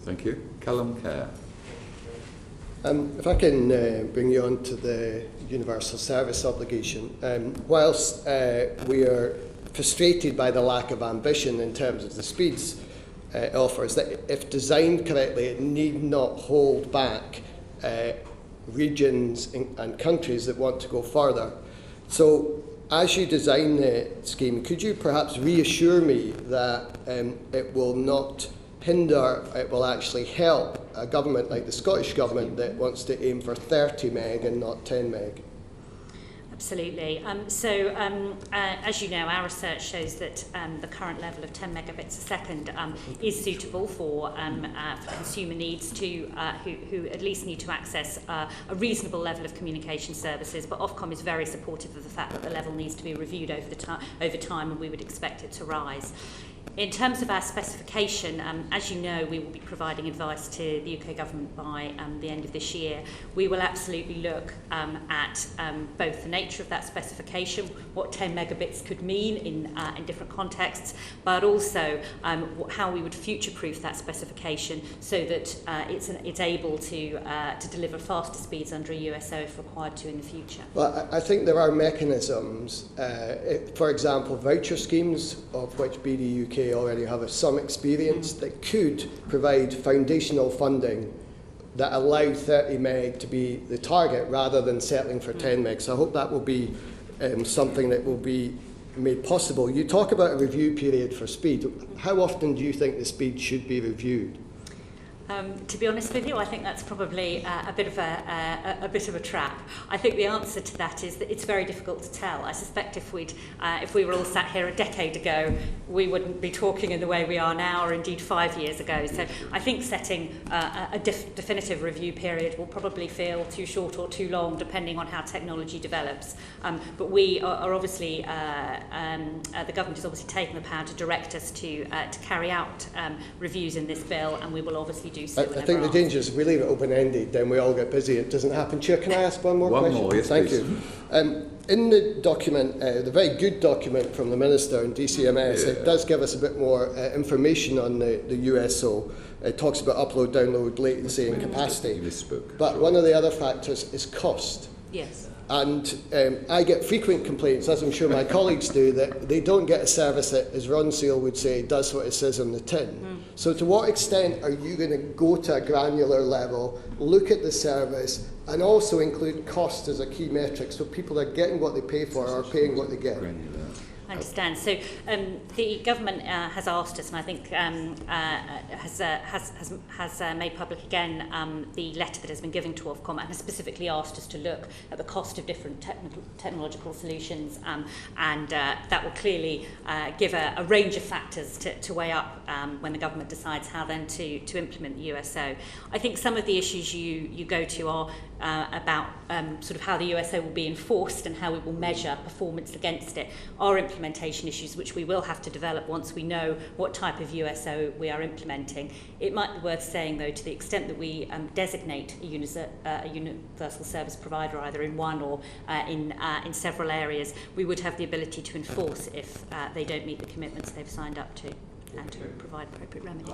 Thank you. Calum Kerr. If I can bring you on to the universal service obligation. Whilst we are frustrated by the lack of ambition in terms of the speeds it offers, that if designed correctly, it need not hold back regions and countries that want to go further. So, as you design the scheme, could you perhaps reassure me that it will not hinder, it will actually help a government like the Scottish Government that wants to aim for 30 meg and not 10 meg? Absolutely. As you know, our research shows that the current level of 10 megabits a second is suitable for consumer needs who at least need to access a reasonable level of communication services. But Ofcom is very supportive of the fact that the level needs to be reviewed over time, and we would expect it to rise. In terms of our specification, as you know, we will be providing advice to the UK Government by the end of this year. We will absolutely look at both the nature of that specification, what 10 megabits could mean in different contexts, but also how we would future-proof that specification so that it's able to deliver faster speeds under a USO if required to in the future. Well, I think there are mechanisms, for example, voucher schemes, of which BDUK already have some experience, that could provide foundational funding that allow 30 meg to be the target rather than settling for 10 meg. So I hope that will be something that will be made possible. You talk about a review period for speed. How often do you think the speed should be reviewed? To be honest with you, I think that's probably a bit of a trap. I think the answer to that is that it's very difficult to tell. I suspect if we were all sat here a decade ago, we wouldn't be talking in the way we are now, or indeed 5 years ago. So I think setting a definitive review period will probably feel too short or too long, depending on how technology develops. But we are obviously, the government is obviously taking the power to direct us to carry out reviews in this bill, and we will obviously do so. I think the danger is if we leave it open-ended, then we all get busy. It doesn't happen. Chair, can I ask one more question? One more, yes, Thank please. you. In the document, the very good document from the Minister on DCMS, it does give us a bit more information on the USO. It talks about upload, download, latency and capacity. But one of the other factors is cost. Yes. And I get frequent complaints, as I'm sure my colleagues do, that they don't get a service that, as Ron Seal would say, does what it says on the tin. So to what extent are you going to go to a granular level, look at the service, and also include cost as a key metric so people are getting what they pay for or paying what they get? I understand. So the government has asked us, and I think has made public again the letter that has been given to Ofcom, and has specifically asked us to look at the cost of different technological solutions, and that will clearly give a range of factors to weigh up when the government decides how then to implement the USO. I think some of the issues you go to are about sort of how the USO will be enforced and how we will measure performance against it. Our implementation issues, which we will have to develop once we know what type of USO we are implementing. It might be worth saying, though, to the extent that we designate a universal service provider either in one or in several areas, we would have the ability to enforce if they don't meet the commitments they've signed up to and to provide appropriate remedy.